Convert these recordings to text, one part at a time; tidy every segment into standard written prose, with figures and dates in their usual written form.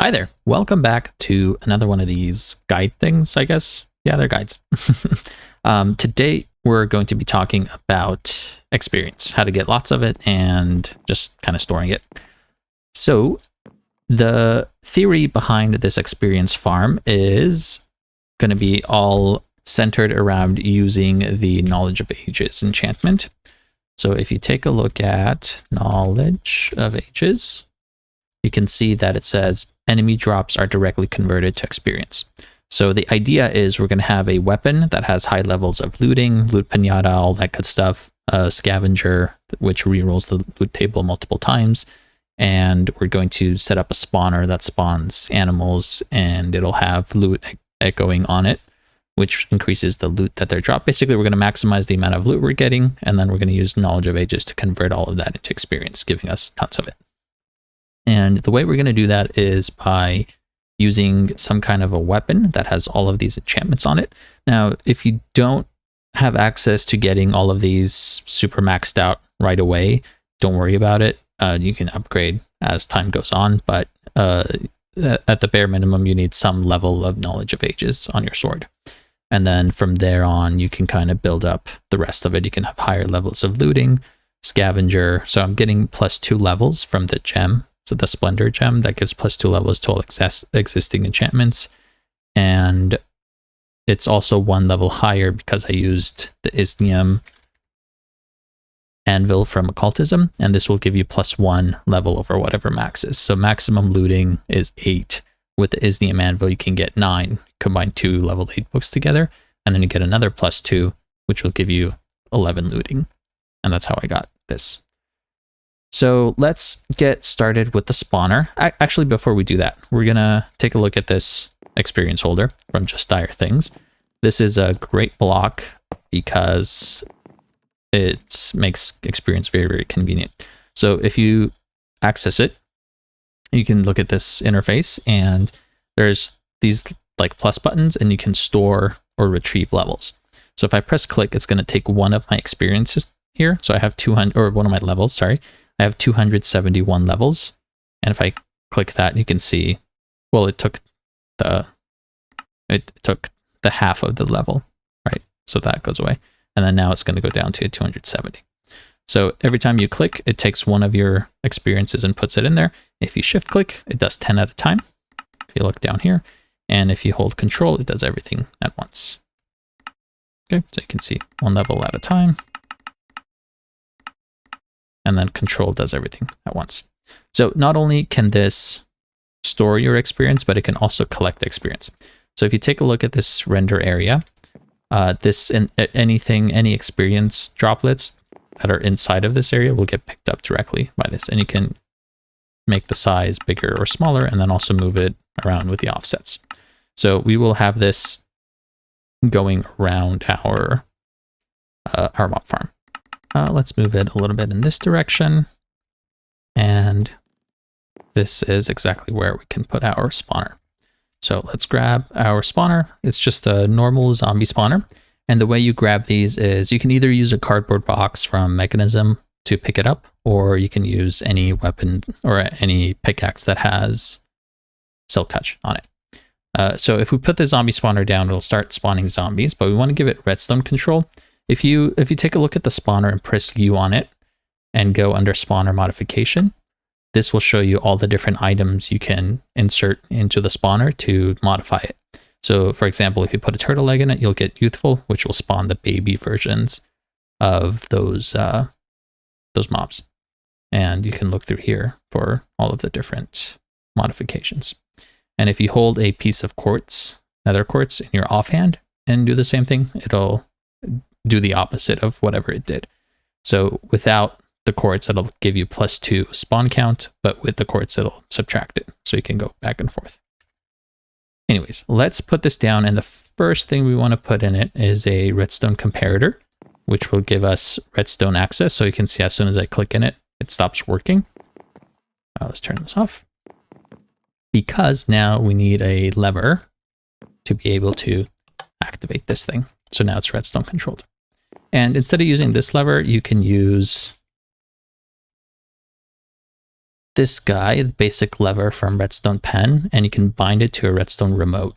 Hi there. Welcome back to another one of these guide things, I guess. Yeah, they're guides. Today, we're going to be talking about experience, how to get lots of it, and just kind of storing it. So, the theory behind this experience farm is going to be all centered around using the Knowledge of Ages enchantment. So, if you take a look at Knowledge of Ages, you can see that it says enemy drops are directly converted to experience. So the idea is we're going to have a weapon that has high levels of looting, loot pinata, all that good stuff, a scavenger, which rerolls the loot table multiple times, and we're going to set up a spawner that spawns animals, and it'll have loot echoing on it, which increases the loot that they're dropped. Basically, we're going to maximize the amount of loot we're getting, and then we're going to use Knowledge of Ages to convert all of that into experience, giving us tons of it. And the way we're going to do that is by using some kind of a weapon that has all of these enchantments on it. Now, if you don't have access to getting all of these super maxed out right away, don't worry about it. You can upgrade as time goes on, but at the bare minimum, you need some level of Knowledge of Ages on your sword. And then from there on, you can kind of build up the rest of it. You can have higher levels of looting, scavenger. So I'm getting +2 levels from the gem. So the Splendor gem that gives +2 levels to all existing enchantments. And it's also 1 level higher because I used the Isnium anvil from occultism, and this will give you +1 level over whatever max is. So maximum looting is 8. With the Isnium anvil, you can get 9. Combine 2 level 8 books together, and then you get another +2, which will give you 11 looting. And that's how I got this. So let's get started with the spawner. Actually, before we do that, we're going to take a look at this experience holder from Just Dire Things. This is a great block because it makes experience very, very convenient. So if you access it, you can look at this interface, and there's these like plus buttons, and you can store or retrieve levels. So if I press click, it's going to take one of my experiences here. So I have 200, or one of my levels, sorry. I have 271 levels, and if I click that, you can see, well, it took the half of the level, right? So that goes away, and then now it's going to go down to 270. So every time you click, it takes one of your experiences and puts it in there. If you shift click, it does 10 at a time. If you look down here, and if you hold control, it does everything at once. Okay, so you can see 1 level at a time. And then control does everything at once. So not only can this store your experience, but it can also collect experience. So if you take a look at this render area, any experience droplets that are inside of this area will get picked up directly by this. And you can make the size bigger or smaller, and then also move it around with the offsets. So we will have this going around our mob farm. Let's move it a little bit in this direction. And this is exactly where we can put our spawner. So let's grab our spawner. It's just a normal zombie spawner. And the way you grab these is you can either use a cardboard box from Mechanism to pick it up, or you can use any weapon or any pickaxe that has Silk Touch on it. So if we put the zombie spawner down, it'll start spawning zombies, but we want to give it redstone control. If you take a look at the spawner and press U on it and go under spawner modification, this will show you all the different items you can insert into the spawner to modify it. So for example, if you put a turtle leg in it, you'll get youthful, which will spawn the baby versions of those mobs. And you can look through here for all of the different modifications. And if you hold a piece of quartz, nether quartz, in your offhand and do the same thing, it'll do the opposite of whatever it did. So without the quartz, it'll give you +2 spawn count, but with the quartz, it'll subtract it. So you can go back and forth. Anyways, let's put this down. And the first thing we want to put in it is a redstone comparator, which will give us redstone access. So you can see as soon as I click in it, it stops working. Let's turn this off. Because now we need a lever to be able to activate this thing. So now it's redstone controlled. And instead of using this lever, you can use this guy, the basic lever from Redstone Pen, and you can bind it to a Redstone remote.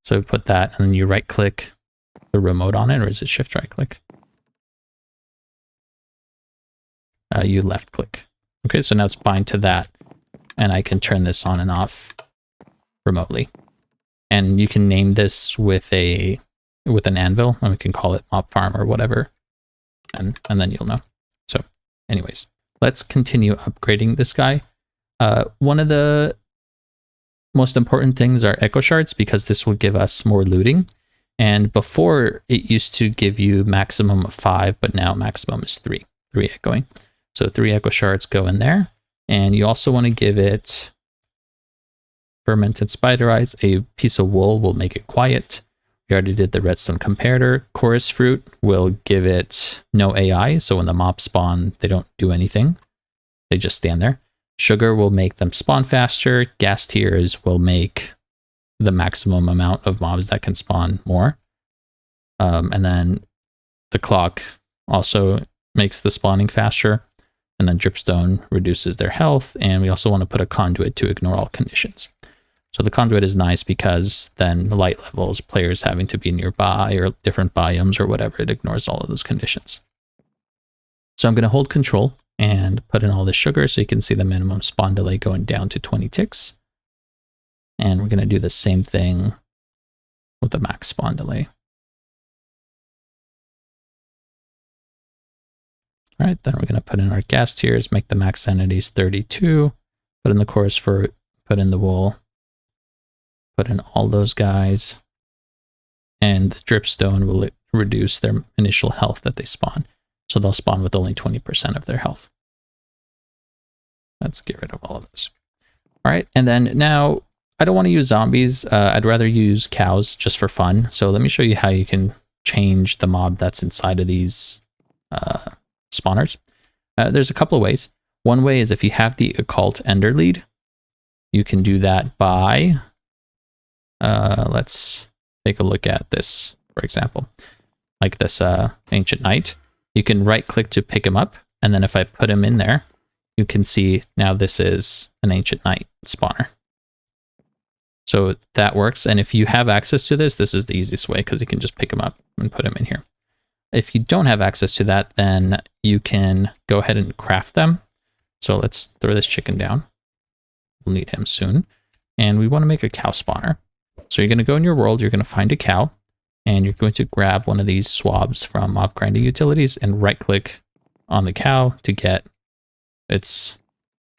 So put that, and then you right click the remote on it, or is it shift right click? You left click. Okay, so now it's bind to that, and I can turn this on and off remotely. And you can name this with an anvil, and we can call it mob farm or whatever, and then you'll know. So anyways, let's continue upgrading this guy. One of the most important things are echo shards, because this will give us more looting. And before, it used to give you maximum of 5, but now maximum is 3 echoing. So 3 echo shards go in there. And you also want to give it fermented spider eyes. A piece of wool will make it quiet. We already did the redstone comparator. Chorus fruit will give it no AI. So when the mobs spawn, they don't do anything. They just stand there. Sugar will make them spawn faster. Gas tears will make the maximum amount of mobs that can spawn more. And then the clock also makes the spawning faster. And then dripstone reduces their health. And we also want to put a conduit to ignore all conditions. So the conduit is nice because then light levels, players having to be nearby or different biomes or whatever, it ignores all of those conditions. So I'm going to hold control and put in all this sugar so you can see the minimum spawn delay going down to 20 ticks. And we're going to do the same thing with the max spawn delay. All right, then we're going to put in our gas tiers, make the max sanities 32, put in the chorus fruit, put in the wool, put in all those guys, and the dripstone will reduce their initial health that they spawn. So they'll spawn with only 20% of their health. Let's get rid of all of this. All right, and then now I don't want to use zombies. I'd rather use cows just for fun. So let me show you how you can change the mob that's inside of these spawners. There's a couple of ways. One way is if you have the occult ender lead, you can do that by, let's take a look at this, for example, like this ancient knight. You can right click to pick him up. And then if I put him in there, you can see now this is an ancient knight spawner. So that works. And if you have access to this, this is the easiest way because you can just pick him up and put him in here. If you don't have access to that, then you can go ahead and craft them. So let's throw this chicken down. We'll need him soon. And we want to make a cow spawner. So you're going to go in your world, you're going to find a cow, and you're going to grab one of these swabs from mob grinding utilities and right click on the cow to get its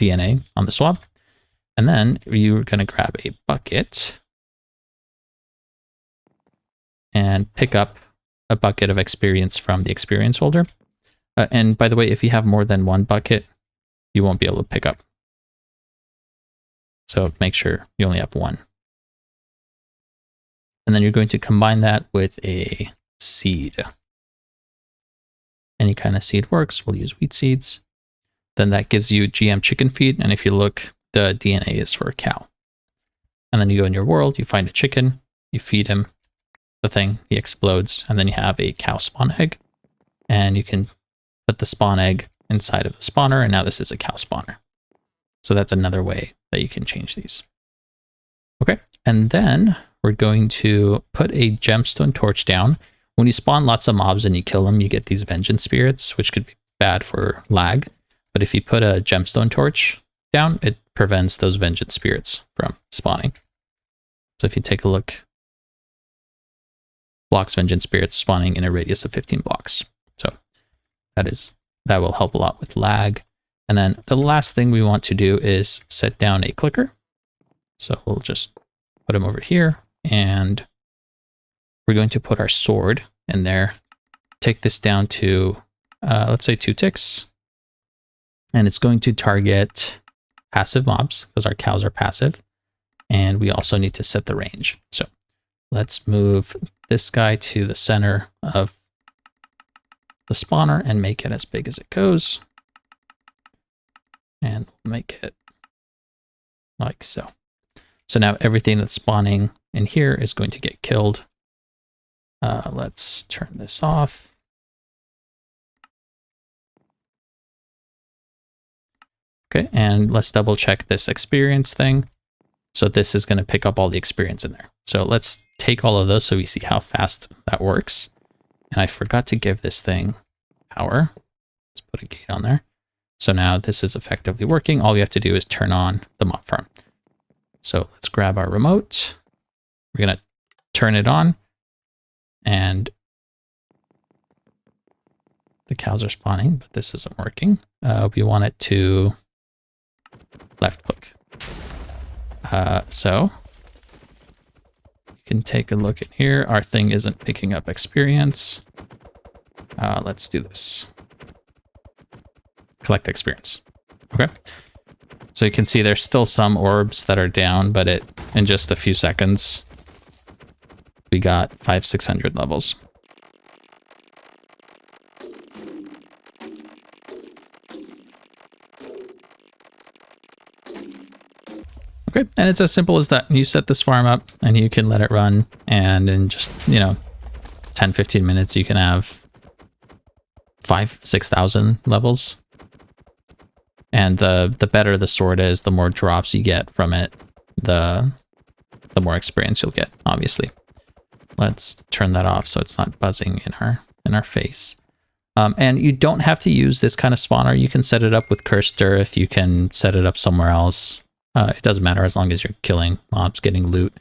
DNA on the swab. And then you're going to grab a bucket and pick up a bucket of experience from the experience holder. And by the way, if you have more than one bucket, you won't be able to pick up. So make sure you only have one. And then you're going to combine that with a seed. Any kind of seed works. We'll use wheat seeds. Then that gives you GM chicken feed. And if you look, the DNA is for a cow. And then you go in your world, you find a chicken, you feed him the thing, he explodes, and then you have a cow spawn egg. And you can put the spawn egg inside of the spawner, and now this is a cow spawner. So that's another way that you can change these. Okay, and then we're going to put a gemstone torch down. When you spawn lots of mobs and you kill them, you get these vengeance spirits, which could be bad for lag. But if you put a gemstone torch down, it prevents those vengeance spirits from spawning. So if you take a look, blocks vengeance spirits spawning in a radius of 15 blocks. So that will help a lot with lag. And then the last thing we want to do is set down a clicker. So we'll just put him over here, and we're going to put our sword in there. Take this down to, let's say 2 ticks. And it's going to target passive mobs because our cows are passive. And we also need to set the range. So let's move this guy to the center of the spawner and make it as big as it goes. And make it like so. So now everything that's spawning in here is going to get killed. Let's turn this off. Okay, and let's double check this experience thing. So this is going to pick up all the experience in there. So let's take all of those so we see how fast that works. And I forgot to give this thing power. Let's put a gate on there. So now this is effectively working. All we have to do is turn on the mob farm. So let's grab our remote. We're going to turn it on, and the cows are spawning, but this isn't working. We want it to left click. So you can take a look in here. Our thing isn't picking up experience. Let's do this. Collect experience. Okay. So you can see there's still some orbs that are down, but in just a few seconds, we got 500-600 levels. Okay, and it's as simple as that. You set this farm up and you can let it run, and in just, 10-15 minutes you can have 5,000-6,000 levels. And the better the sword is, the more drops you get from it, the more experience you'll get, obviously. Let's turn that off so it's not buzzing in our face. And you don't have to use this kind of spawner. You can set it up with cursed earth. You can set it up somewhere else. It doesn't matter as long as you're killing mobs, getting loot.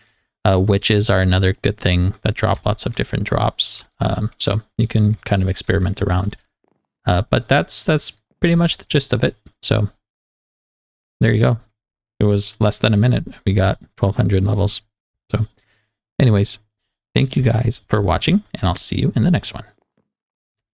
Witches are another good thing that drop lots of different drops. So you can kind of experiment around. But that's pretty much the gist of it. So there you go. It was less than a minute. We got 1,200 levels. So anyways, thank you guys for watching, and I'll see you in the next one.